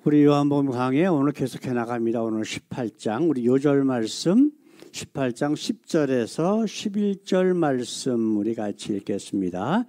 우리 요한복음 강해 오늘 계속해 나갑니다. 오늘 18장 우리 요절 말씀 18장 10절에서 11절 말씀 우리 같이 읽겠습니다.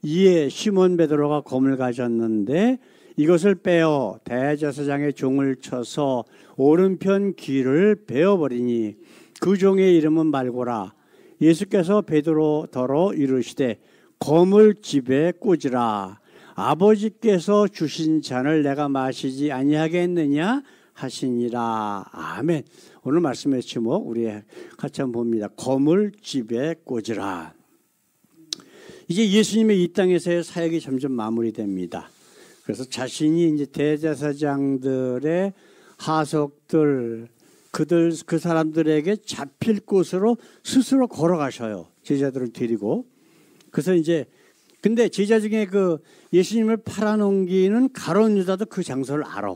이에 시몬 베드로가 검을 가졌는데 이것을 빼어 대제사장의 종을 쳐서 오른편 귀를 베어버리니 그 종의 이름은 말고라. 예수께서 베드로더러 이르시되 검을 집에 꽂으라. 아버지께서 주신 잔을 내가 마시지 아니하겠느냐 하시니라. 아멘. 오늘 말씀의 제목 우리 같이 한번 봅니다. 검을 집에 꽂으라. 이제 예수님의 이 땅에서의 사역이 점점 마무리됩니다. 그래서 자신이 이제 대제사장들의 하석들 그 사람들에게 잡힐 곳으로 스스로 걸어가셔요. 제자들을 데리고. 그래서 이제 근데 제자 중에 그 예수님을 팔아넘기는 가룟 유다도 그 장소를 알아.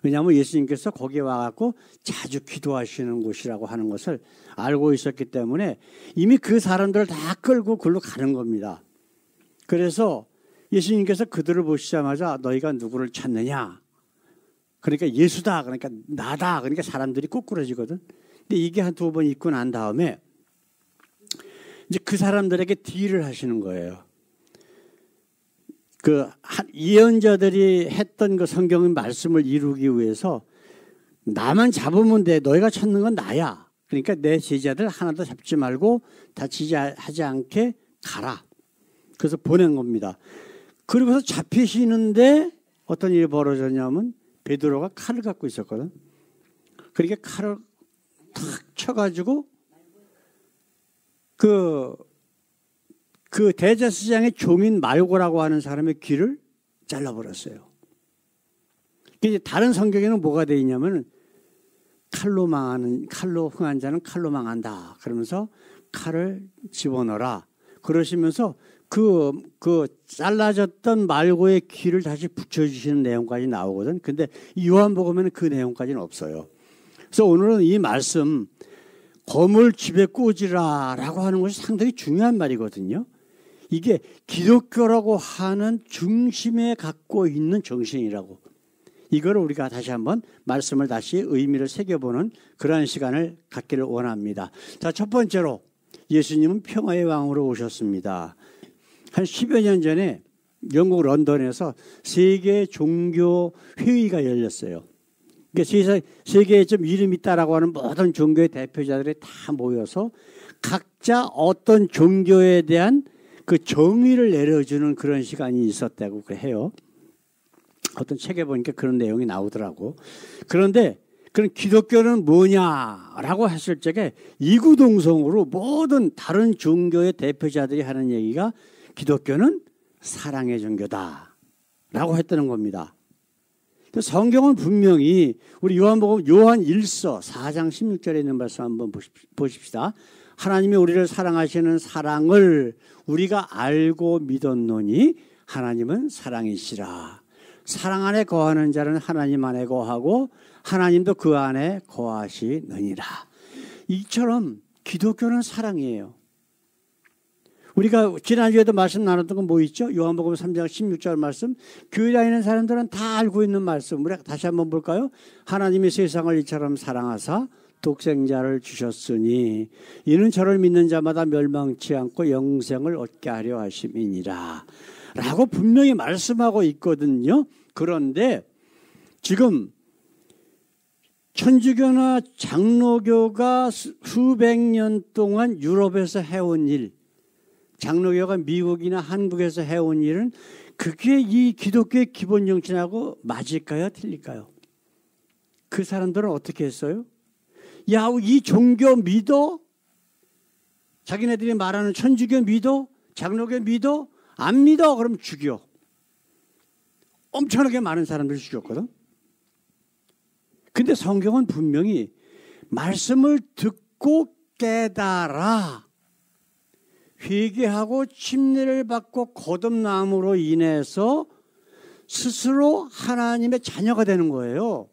왜냐하면 예수님께서 거기에 와갖고 자주 기도하시는 곳이라고 하는 것을 알고 있었기 때문에 이미 그 사람들을 다 끌고 글로 가는 겁니다. 그래서 예수님께서 그들을 보시자마자 너희가 누구를 찾느냐? 그러니까 예수다. 그러니까 나다. 그러니까 사람들이 꼬꾸라지거든. 근데 이게 한 두 번 있고 난 다음에 이제 그 사람들에게 딜을 하시는 거예요. 그 예언자들이 했던 그 성경의 말씀을 이루기 위해서 나만 잡으면 돼. 너희가 찾는 건 나야. 그러니까 내 제자들 하나도 잡지 말고 다치지 하지 않게 가라. 그래서 보낸 겁니다. 그리고서 잡히시는데 어떤 일이 벌어졌냐면 베드로가 칼을 갖고 있었거든. 그러니까 칼을 탁 쳐가지고 그 대제사장의 종인 말고라고 하는 사람의 귀를 잘라버렸어요. 이제 다른 성경에는 뭐가 되어 있냐면 칼로 흥한 자는 칼로 망한다. 그러면서 칼을 집어넣어라. 그러시면서 그 잘라졌던 말고의 귀를 다시 붙여주시는 내용까지 나오거든. 근데 요한복음에는 그 내용까지는 없어요. 그래서 오늘은 이 말씀 검을 집에 꽂으라라고 하는 것이 상당히 중요한 말이거든요. 이게 기독교라고 하는 중심에 갖고 있는 정신이라고. 이거를 우리가 다시 한번 말씀을 다시 의미를 새겨보는 그러한 시간을 갖기를 원합니다. 자, 첫 번째로 예수님은 평화의 왕으로 오셨습니다. 한 10여 년 전에 영국 런던에서 세계 종교 회의가 열렸어요. 그러니까 세계에 좀 이름 있다라고 하는 모든 종교의 대표자들이 다 모여서 각자 어떤 종교에 대한 그 정의를 내려주는 그런 시간이 있었다고 해요. 어떤 책에 보니까 그런 내용이 나오더라고. 그런데 그럼 기독교는 뭐냐라고 했을 적에 이구동성으로 모든 다른 종교의 대표자들이 하는 얘기가 기독교는 사랑의 종교다라고 했다는 겁니다. 성경은 분명히 우리 요한복음 요한 1서 4장 16절에 있는 말씀 한번 보십시다. 하나님이 우리를 사랑하시는 사랑을 우리가 알고 믿었노니 하나님은 사랑이시라. 사랑 안에 거하는 자는 하나님 안에 거하고 하나님도 그 안에 거하시느니라. 이처럼 기독교는 사랑이에요. 우리가 지난주에도 말씀 나눴던 건 뭐 있죠? 요한복음 3장 16절 말씀. 교회에 다니는 사람들은 다 알고 있는 말씀. 우리가 다시 한번 볼까요? 하나님이 세상을 이처럼 사랑하사 독생자를 주셨으니 이는 저를 믿는 자마다 멸망치 않고 영생을 얻게 하려 하심이니라 라고 분명히 말씀하고 있거든요. 그런데 지금 천주교나 장로교가 수백 년 동안 유럽에서 해온 일, 장로교가 미국이나 한국에서 해온 일은 그게 이 기독교의 기본 정신하고 맞을까요? 틀릴까요? 그 사람들은 어떻게 했어요? 야, 이 종교 믿어? 자기네들이 말하는 천주교 믿어? 장로교 믿어? 안 믿어? 그럼 죽여. 엄청나게 많은 사람들을 죽였거든. 근데 성경은 분명히 말씀을 듣고 깨달아 회개하고 침례를 받고 거듭남으로 인해서 스스로 하나님의 자녀가 되는 거예요.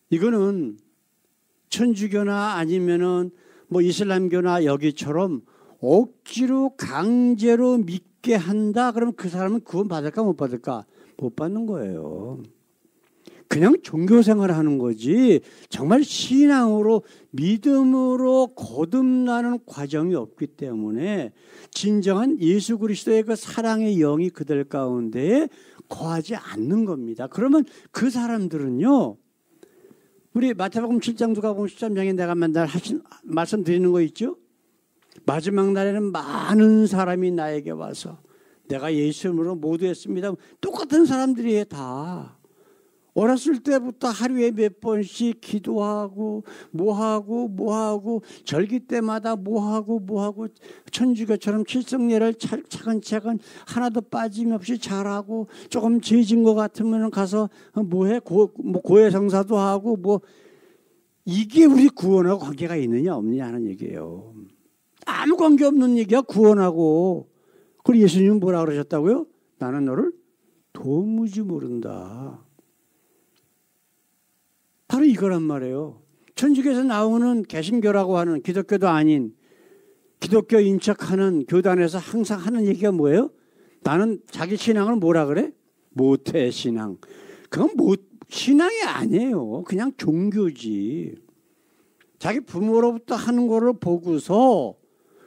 이거는 천주교나 아니면은 뭐 이슬람교나 여기처럼 억지로 강제로 믿게 한다. 그러면 그 사람은 구원 받을까 못 받을까? 못 받는 거예요. 그냥 종교생활을 하는 거지 정말 신앙으로 믿음으로 거듭나는 과정이 없기 때문에 진정한 예수 그리스도의 그 사랑의 영이 그들 가운데에 거하지 않는 겁니다. 그러면 그 사람들은요, 우리 마태복음 7장 누가복음 13장에 내가 맨날 말씀드리는 거 있죠? 마지막 날에는 많은 사람이 나에게 와서 내가 예수 이름으로 모두 했습니다. 똑같은 사람들이 다. 어렸을 때부터 하루에 몇 번씩 기도하고 뭐하고 절기 때마다 뭐하고 천주교처럼 칠성례를 차근차근 하나도 빠짐없이 잘하고 조금 죄진 것 같으면 가서 뭐해 고해성사도 하고 뭐 이게 우리 구원하고 관계가 있느냐 없느냐 하는 얘기예요. 아무 관계 없는 얘기야 구원하고. 그리고 예수님은 뭐라 그러셨다고요? 나는 너를 도무지 모른다. 바로 이거란 말이에요. 천주교에서 나오는 개신교라고 하는 기독교도 아닌 기독교인 척하는 교단에서 항상 하는 얘기가 뭐예요? 나는 자기 신앙을 뭐라 그래? 모태신앙. 그건 신앙이 아니에요. 그냥 종교지. 자기 부모로부터 하는 거를 보고서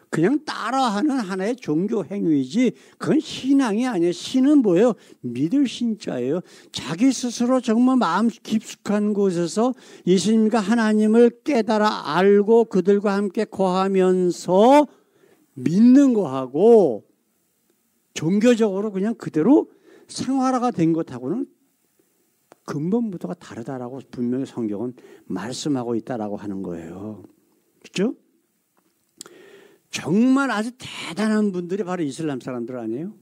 그냥 따라하는 하나의 종교 행위지 그건 신앙이 아니에요. 신은 뭐예요? 믿을 신자예요. 자기 스스로 정말 마음 깊숙한 곳에서 예수님과 하나님을 깨달아 알고 그들과 함께 거하면서 믿는 거하고 종교적으로 그냥 그대로 생활화가 된 것하고는 근본부터가 다르다라고 분명히 성경은 말씀하고 있다라고 하는 거예요. 그렇죠? 정말 아주 대단한 분들이 바로 이슬람 사람들 아니에요?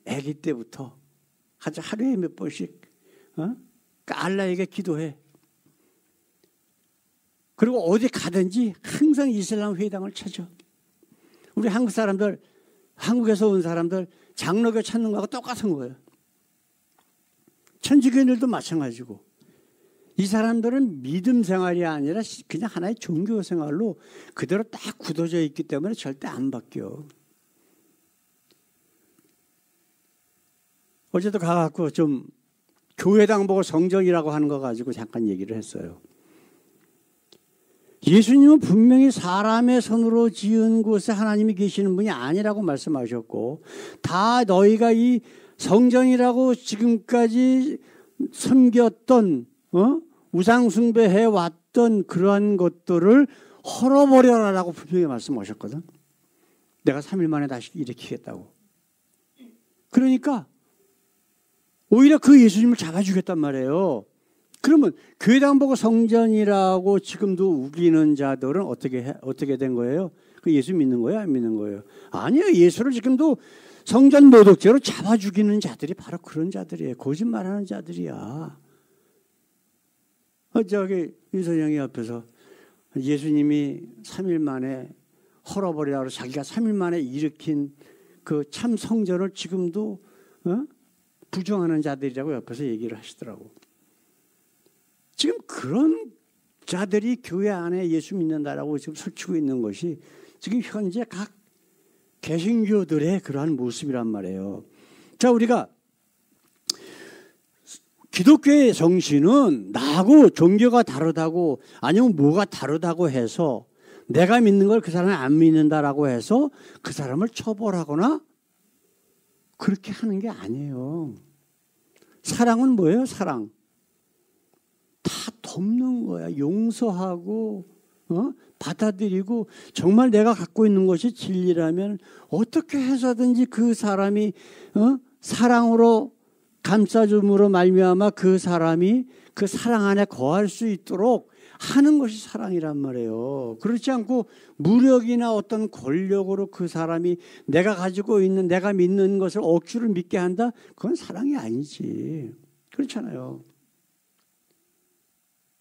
아기 때부터 하루에 몇 번씩 알라에게 기도해. 그리고 어디 가든지 항상 이슬람 회당을 찾아. 우리 한국 사람들, 한국에서 온 사람들 장로교 찾는 거하고 똑같은 거예요. 천주교인들도 마찬가지고. 이 사람들은 믿음 생활이 아니라 그냥 하나의 종교 생활로 그대로 딱 굳어져 있기 때문에 절대 안 바뀌어. 어제도 가갖고 좀 교회당 보고 성전이라고 하는 거 가지고 잠깐 얘기를 했어요. 예수님은 분명히 사람의 손으로 지은 곳에 하나님이 계시는 분이 아니라고 말씀하셨고 다 너희가 이 성전이라고 지금까지 섬겼던 우상 숭배해 왔던 그러한 것들을 헐어버려라라고 분명히 말씀하셨거든. 내가 3일 만에 다시 일으키겠다고. 그러니까 오히려 그 예수님을 잡아주겠단 말이에요. 그러면 교회당 보고 성전이라고 지금도 우기는 자들은 어떻게 된 거예요? 그 예수 믿는 거예요? 안 믿는 거예요? 아니요. 예수를 지금도 성전 모독죄로 잡아 죽이는 자들이 바로 그런 자들이에요. 거짓말하는 자들이야. 저기 윤선영이 옆에서 예수님이 3일 만에 헐어버리라고 자기가 3일 만에 일으킨 그 참 성전을 지금도 부정하는 자들이라고 옆에서 얘기를 하시더라고. 지금 그런 자들이 교회 안에 예수 믿는다라고 지금 설치고 있는 것이 지금 현재 각 개신교들의 그러한 모습이란 말이에요. 자, 우리가 기독교의 정신은 나하고 종교가 다르다고 아니면 뭐가 다르다고 해서 내가 믿는 걸 그 사람이 안 믿는다라고 해서 그 사람을 처벌하거나 그렇게 하는 게 아니에요. 사랑은 뭐예요? 사랑. 다 덮는 거야. 용서하고 받아들이고 정말 내가 갖고 있는 것이 진리라면 어떻게 해서든지 그 사람이 사랑으로 감싸줌으로 말미암아 그 사람이 그 사랑 안에 거할 수 있도록 하는 것이 사랑이란 말이에요. 그렇지 않고 무력이나 어떤 권력으로 그 사람이 내가 가지고 있는 내가 믿는 것을 억지로 믿게 한다? 그건 사랑이 아니지. 그렇잖아요.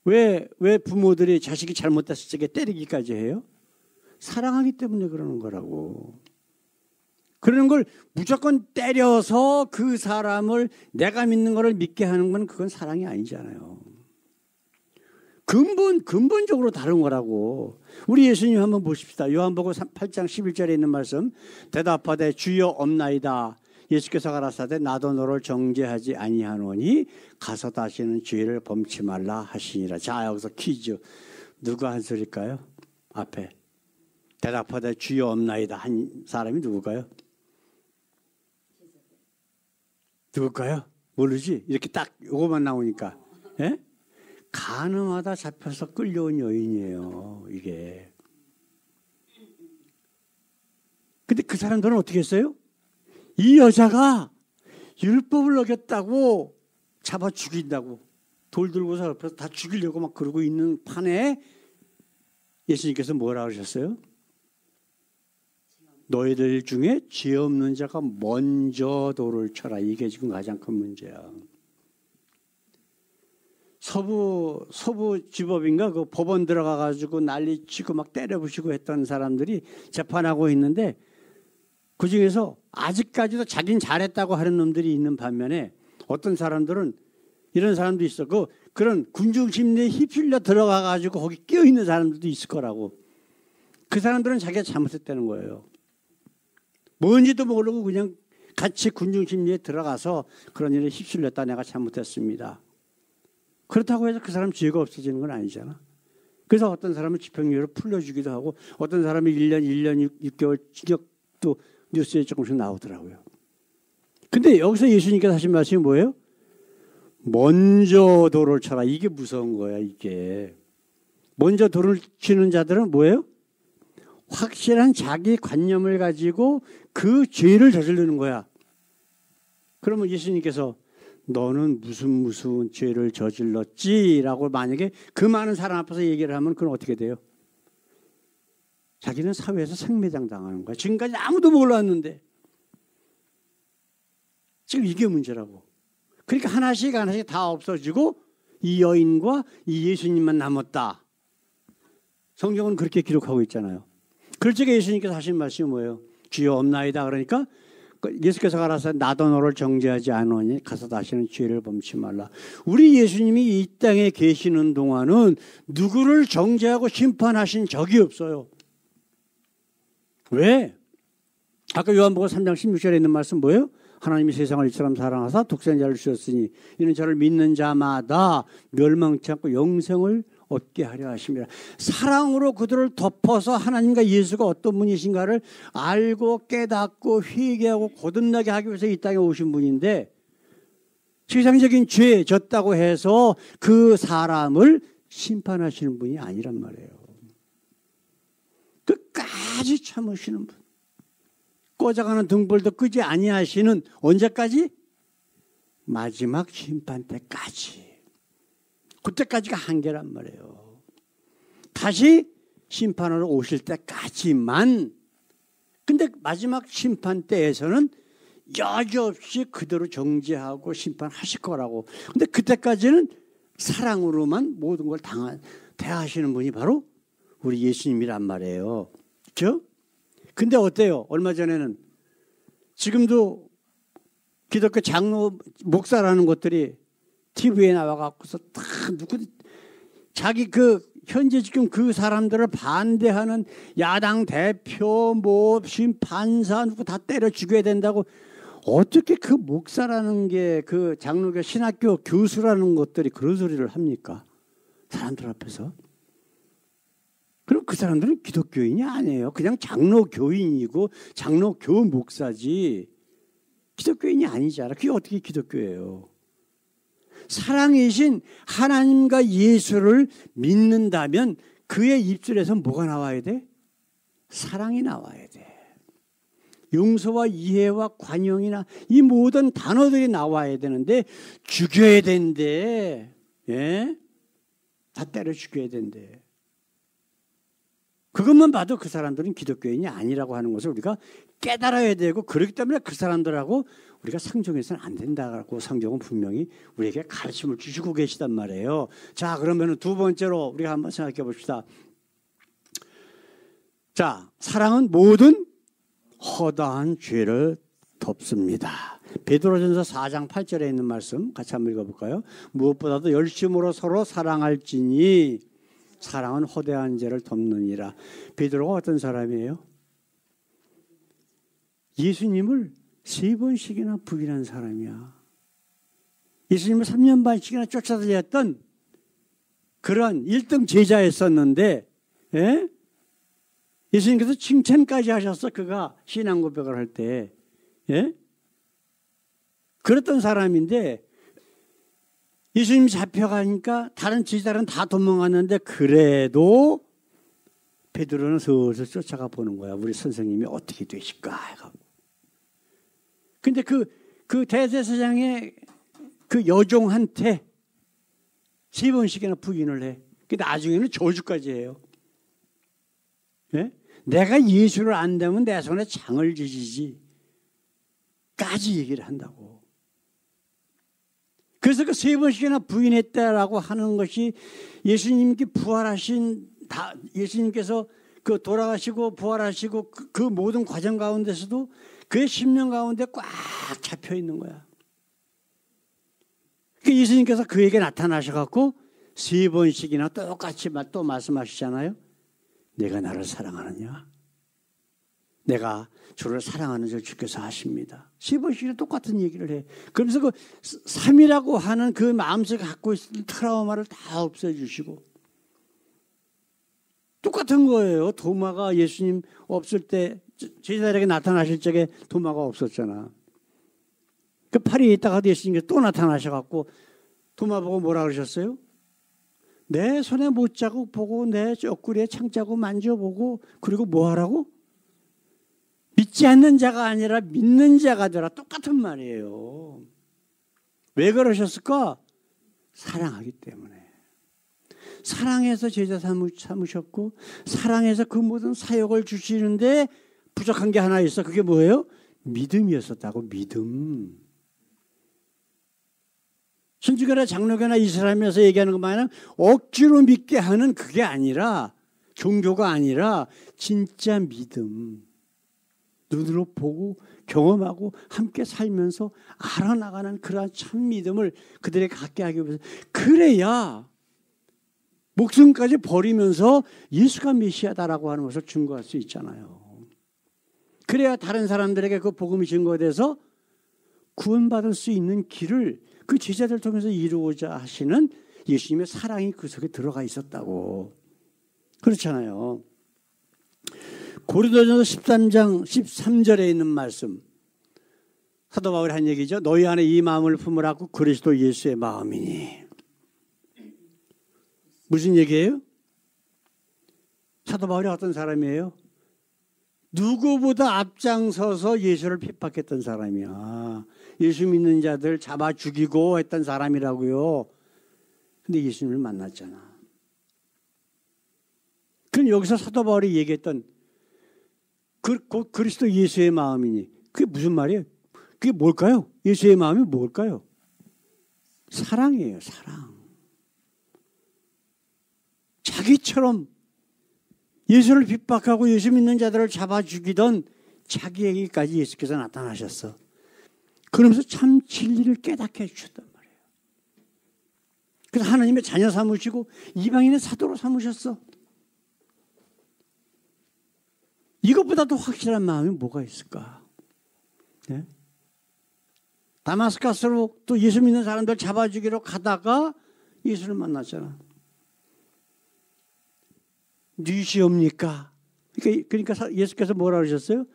왜 부모들이 자식이 잘못됐을 때 때리기까지 해요? 사랑하기 때문에 그러는 거라고. 그러는 걸 무조건 때려서 그 사람을 내가 믿는 거를 믿게 하는 건 그건 사랑이 아니잖아요. 근본적으로 다른 거라고. 우리 예수님 한번 보십시다. 요한복음 8장 11절에 있는 말씀. 대답하되 주여 없나이다. 예수께서 가라사대 나도 너를 정죄하지 아니하노니 가서 다시는 죄를 범치 말라 하시니라. 자, 여기서 퀴즈. 누가 한 소리일까요? 앞에 대답하되 주여 없나이다 한 사람이 누굴까요? 누굴까요? 모르지? 이렇게 딱 요거만 나오니까. 예? 가늠하다 잡혀서 끌려온 여인이에요. 이게. 근데 그 사람들은 어떻게 했어요? 이 여자가 율법을 어겼다고 잡아 죽인다고 돌 들고서 옆에서 다 죽이려고 막 그러고 있는 판에 예수님께서 뭐라 그러셨어요? 너희들 중에 죄 없는 자가 먼저 돌을 쳐라. 이게 지금 가장 큰 문제야. 서부 지법인가 그 법원 들어가 가지고 난리 치고 막 때려부시고 했던 사람들이 재판하고 있는데 그 중에서 아직까지도 자긴 잘했다고 하는 놈들이 있는 반면에 어떤 사람들은 이런 사람도 있어. 그런 군중심리에 휩쓸려 들어가 가지고 거기 끼어 있는 사람들도 있을 거라고. 그 사람들은 자기가 잘못했다는 거예요. 뭔지도 모르고 그냥 같이 군중심리에 들어가서 그런 일에 휩쓸렸다. 내가 잘못했습니다. 그렇다고 해서 그 사람 죄가 없어지는 건 아니잖아. 그래서 어떤 사람은 집행유예로 풀려주기도 하고 어떤 사람이 1년 6개월 징역도 뉴스에 조금씩 나오더라고요. 근데 여기서 예수님께서 하신 말씀이 뭐예요? 먼저 돌을 쳐라. 이게 무서운 거야. 이게. 먼저 돌을 치는 자들은 뭐예요? 확실한 자기 관념을 가지고 그 죄를 저지르는 거야. 그러면 예수님께서 너는 무슨 죄를 저질렀지라고 만약에 그 많은 사람 앞에서 얘기를 하면 그건 어떻게 돼요? 자기는 사회에서 생매장 당하는 거야. 지금까지 아무도 몰랐는데. 지금 이게 문제라고. 그러니까 하나씩 다 없어지고 이 여인과 이 예수님만 남았다. 성경은 그렇게 기록하고 있잖아요. 그럴 적에 예수님께서 하신 말씀이 뭐예요? 주여 없나이다. 그러니까 예수께서 가라사대 나도 너를 정죄하지 않으니 가서 다시는 죄를 범치 말라. 우리 예수님이 이 땅에 계시는 동안은 누구를 정죄하고 심판하신 적이 없어요. 왜? 아까 요한복음 3장 16절에 있는 말씀 뭐예요? 하나님이 세상을 이처럼 사랑하사 독생자를 주셨으니 이는 저를 믿는 자마다 멸망치 않고 영생을 얻게 하려 하심이라. 사랑으로 그들을 덮어서 하나님과 예수가 어떤 분이신가를 알고 깨닫고 회개하고 거듭나게 하기 위해서 이 땅에 오신 분인데 세상적인 죄 졌다고 해서 그 사람을 심판하시는 분이 아니란 말이에요. 끝까지 참으시는 분. 꽂아가는 등불도 끄지 아니하시는 언제까지? 마지막 심판 때까지. 그때까지가 한계란 말이에요. 다시 심판으로 오실 때까지만. 근데 마지막 심판 때에서는 여지없이 그대로 정죄하고 심판하실 거라고. 근데 그때까지는 사랑으로만 모든 걸 대하시는 분이 바로 우리 예수님이란 말이에요. 그렇죠? 근데 어때요? 얼마 전에는 지금도 기독교 장로 목사라는 것들이 TV에 나와갖고서 다 자기 현재 지금 그 사람들을 반대하는 야당 대표, 판사 누구 다 때려 죽여야 된다고 어떻게 그 목사라는 게 그 장로교 신학교 교수라는 것들이 그런 소리를 합니까? 사람들 앞에서. 그럼 그 사람들은 기독교인이 아니에요. 그냥 장로교인이고 장로교 목사지 기독교인이 아니잖아. 그게 어떻게 기독교예요? 사랑이신 하나님과 예수를 믿는다면 그의 입술에서 뭐가 나와야 돼? 사랑이 나와야 돼. 용서와 이해와 관용이나 이 모든 단어들이 나와야 되는데 죽여야 된대. 예? 다 때려 죽여야 된대. 그것만 봐도 그 사람들은 기독교인이 아니라고 하는 것을 우리가 깨달아야 되고 그렇기 때문에 그 사람들하고 우리가 상종해서는 안 된다고 성경은 분명히 우리에게 가르침을 주시고 계시단 말이에요. 자, 그러면 두 번째로 우리가 한번 생각해 봅시다. 자, 사랑은 모든 허다한 죄를 덮습니다. 베드로전서 4장 8절에 있는 말씀 같이 한번 읽어볼까요? 무엇보다도 열심으로 서로 사랑할지니 사랑은 허다한 죄를 덮느니라. 베드로가 어떤 사람이에요? 예수님을 3번씩이나 부인한 사람이야. 예수님을 3년 반씩이나 쫓아다녔던 그런 1등 제자였었는데, 예? 예수님께서 칭찬까지 하셨어. 그가 신앙 고백을 할 때. 예? 그랬던 사람인데 예수님이 잡혀가니까 다른 제자들은 다 도망갔는데 그래도 베드로는 슬슬 쫓아가 보는 거야. 우리 선생님이 어떻게 되실까 해가지고. 근데 그 대제사장의 그 여종한테 3번씩이나 부인을 해. 근데 나중에는 저주까지 해요. 예? 내가 예수를 안다면 내 손에 장을 지지지. 까지 얘기를 한다고. 그래서 그 3번씩이나 부인했다라고 하는 것이 예수님께 부활하신, 예수님께서 그 돌아가시고 부활하시고 그 모든 과정 가운데서도 그의 심령 가운데 꽉 잡혀 있는 거야. 그 예수님께서 그에게 나타나셔갖고 3번씩이나 똑같이 또 말씀하시잖아요. 내가 나를 사랑하느냐? 내가 주를 사랑하는 줄 주께서 아십니다. 3번씩이나 똑같은 얘기를 해. 그러면서 그 3이라고 하는 그 마음속에 갖고 있는 트라우마를 다 없애주시고 똑같은 거예요. 도마가 예수님 없을 때 제자들에게 나타나실 적에 도마가 없었잖아. 그 파리에 있다가도 예수님께서 또 나타나셔갖고 도마 보고 뭐라 그러셨어요? 내 손에 못자국 보고 내 옆구리에 창자국 만져보고 그리고 뭐 하라고? 믿지 않는 자가 아니라 믿는 자가 되라. 똑같은 말이에요. 왜 그러셨을까? 사랑하기 때문에. 사랑해서 제자 삼으셨고 사랑해서 그 모든 사역을 주시는데 부족한 게 하나 있어. 그게 뭐예요? 믿음이었었다고. 믿음. 순직이나 장로교나 이슬람에서 얘기하는 것만은 억지로 믿게 하는 그게 아니라 종교가 아니라 진짜 믿음. 눈으로 보고 경험하고 함께 살면서 알아나가는 그러한 참 믿음을 그들에게 갖게 하기 위해서 그래야 목숨까지 버리면서 예수가 메시아다라고 하는 것을 증거할 수 있잖아요. 그래야 다른 사람들에게 그 복음이 증거돼서 구원받을 수 있는 길을 그 제자들 통해서 이루고자 하시는 예수님의 사랑이 그 속에 들어가 있었다고. 그렇잖아요. 고린도전서 13장 13절에 있는 말씀. 사도 바울이 한 얘기죠. 너희 안에 이 마음을 품으라고 그리스도 예수의 마음이니. 무슨 얘기예요? 사도 바울이 어떤 사람이에요? 누구보다 앞장서서 예수를 핍박했던 사람이야. 예수 믿는 자들 잡아 죽이고 했던 사람이라고요. 근데 예수님을 만났잖아. 그럼 여기서 사도 바울이 얘기했던 그리스도 예수의 마음이니 그게 무슨 말이에요? 그게 뭘까요? 예수의 마음이 뭘까요? 사랑이에요. 사랑. 자기처럼 예수를 핍박하고 예수 믿는 자들을 잡아 죽이던 자기에게까지 예수께서 나타나셨어. 그러면서 참 진리를 깨닫게 해주셨단 말이에요. 그래서 하나님의 자녀 삼으시고 이방인의 사도로 삼으셨어. 이것보다 더 확실한 마음이 뭐가 있을까? 네? 다마스커스로 또 예수 믿는 사람들 잡아 죽이러 가다가 예수를 만났잖아. 누구시옵니까? 그러니까 예수께서 뭐라 그러셨어요?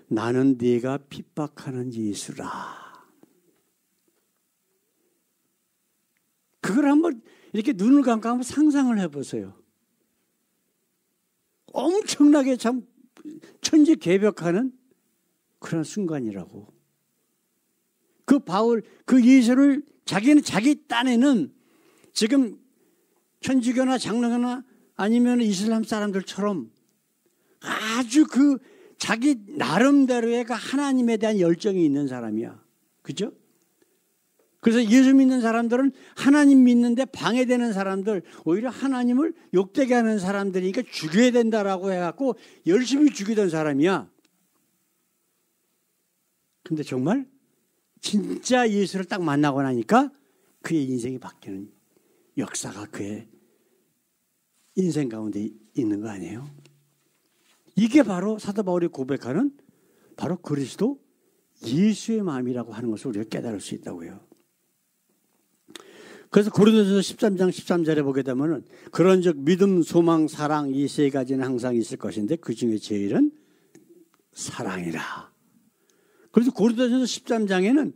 나는 네가 핍박하는 예수라. 그걸 한번 이렇게 눈을 감고 한번 상상을 해보세요. 엄청나게 참 천지개벽하는 그런 순간이라고. 그 바울, 그 예수를 자기 딴에는 지금 천주교나 장로교나 아니면 이슬람 사람들처럼 아주 그 자기 나름대로의 그 하나님에 대한 열정이 있는 사람이야. 그죠? 그래서 예수 믿는 사람들은 하나님 믿는데 방해되는 사람들, 오히려 하나님을 욕되게 하는 사람들이니까 죽여야 된다라고 해갖고 열심히 죽이던 사람이야. 근데 정말 진짜 예수를 딱 만나고 나니까 그의 인생이 바뀌는 역사가 그의 인생 가운데 있는 거 아니에요? 이게 바로 사도 바울이 고백하는 바로 그리스도 예수의 마음이라고 하는 것을 우리가 깨달을 수 있다고요. 그래서 고린도전서 13장 13절에 보게 되면은 그런즉 믿음, 소망, 사랑 이 세 가지는 항상 있을 것인데 그 중에 제일은 사랑이라. 그래서 고린도전서 13장에는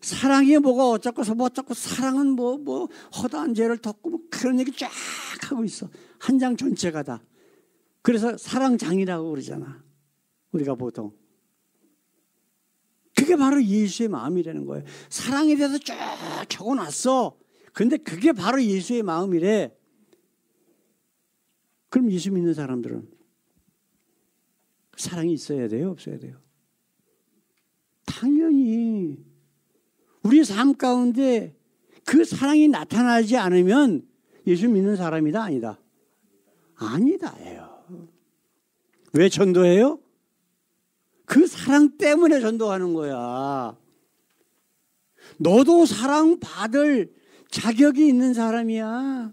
사랑이 뭐가 어쩌고서 뭐 어쩌고 사랑은 뭐 허다한 죄를 덮고 뭐 그런 얘기 쫙 하고 있어. 한 장 전체가 다. 그래서 사랑장이라고 그러잖아. 우리가 보통. 그게 바로 예수의 마음이라는 거예요. 사랑에 대해서 쫙 적어놨어. 근데 그게 바로 예수의 마음이래. 그럼 예수 믿는 사람들은 사랑이 있어야 돼요? 없어야 돼요? 당연히 우리의 삶 가운데 그 사랑이 나타나지 않으면 예수 믿는 사람이다? 아니다? 아니다예요. 왜 전도해요? 그 사랑 때문에 전도하는 거야. 너도 사랑받을 자격이 있는 사람이야.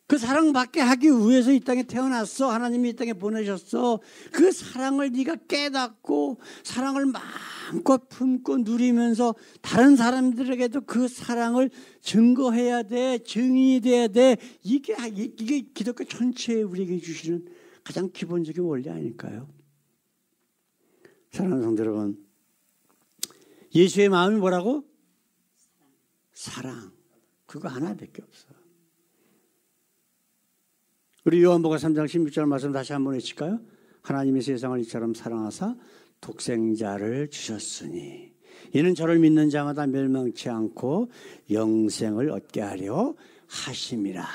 그 사랑받게 하기 위해서 이 땅에 태어났어. 하나님이 이 땅에 보내셨어. 그 사랑을 네가 깨닫고 사랑을 마음껏 품고 누리면서 다른 사람들에게도 그 사랑을 증거해야 돼. 증인이 돼야 돼. 이게 기독교 전체에 우리에게 주시는 가장 기본적인 원리 아닐까요? 사랑하는 성도 여러분, 예수의 마음이 뭐라고? 사랑. 그거 하나밖에 없어. 우리 요한복음 3장 16절 말씀 다시 한번 해칠까요? 하나님이 세상을 이처럼 사랑하사 독생자를 주셨으니 이는 저를 믿는 자마다 멸망치 않고 영생을 얻게 하려 하심이라.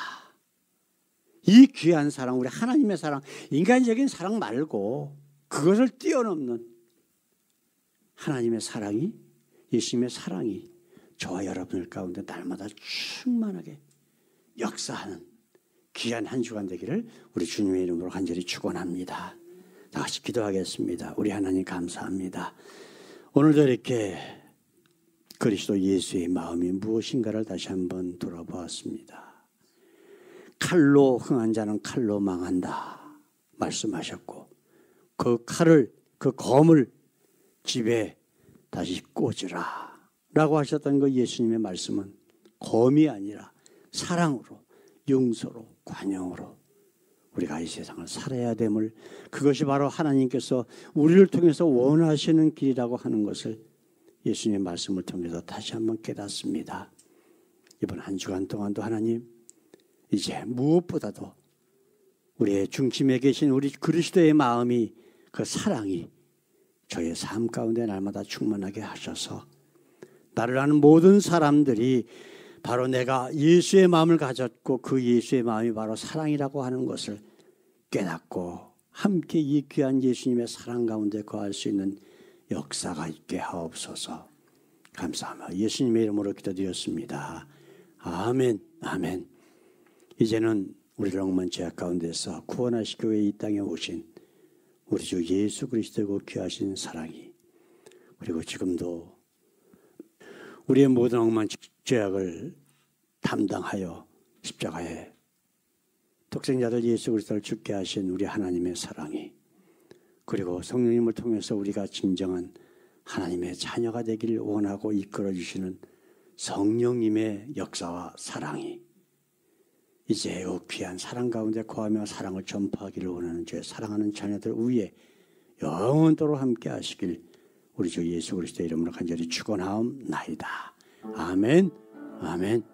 이 귀한 사랑, 우리 하나님의 사랑, 인간적인 사랑 말고 그것을 뛰어넘는 하나님의 사랑이, 예수님의 사랑이 저와 여러분들 가운데 날마다 충만하게 역사하는 귀한 한 주간 되기를 우리 주님의 이름으로 간절히 축원합니다. 다 같이 기도하겠습니다. 우리 하나님 감사합니다. 오늘도 이렇게 그리스도 예수의 마음이 무엇인가를 다시 한번 돌아보았습니다. 칼로 흥한 자는 칼로 망한다 말씀하셨고, 그 칼을, 그 검을 집에 다시 꽂으라 라고 하셨던 그 예수님의 말씀은 검이 아니라 사랑으로, 용서로, 관용으로 우리가 이 세상을 살아야 됨을, 그것이 바로 하나님께서 우리를 통해서 원하시는 길이라고 하는 것을 예수님의 말씀을 통해서 다시 한번 깨닫습니다. 이번 한 주간 동안도 하나님, 이제 무엇보다도 우리의 중심에 계신 우리 그리스도의 마음이, 그 사랑이 저의 삶 가운데 날마다 충만하게 하셔서 나를 아는 모든 사람들이 바로 내가 예수의 마음을 가졌고 그 예수의 마음이 바로 사랑이라고 하는 것을 깨닫고 함께 이 귀한 예수님의 사랑 가운데 거할 수 있는 역사가 있게 하옵소서. 감사하며 예수님의 이름으로 기도드렸습니다. 아멘, 아멘. 이제는 우리를 억만 죄악 가운데서 구원하시기 위해 이 땅에 오신 우리 주 예수 그리스도의 귀하신 사랑이, 그리고 지금도 우리의 모든 억만 죄악을 담당하여 십자가에 독생자들 예수 그리스도를 죽게 하신 우리 하나님의 사랑이, 그리고 성령님을 통해서 우리가 진정한 하나님의 자녀가 되기를 원하고 이끌어 주시는 성령님의 역사와 사랑이 이제 이 귀한 사랑 가운데 거하며 사랑을 전파하기를 원하는 죄 사랑하는 자녀들 위에 영원토록 함께 하시길 우리 주 예수 그리스도의 이름으로 간절히 축원하옵나이다. 아멘. 아멘.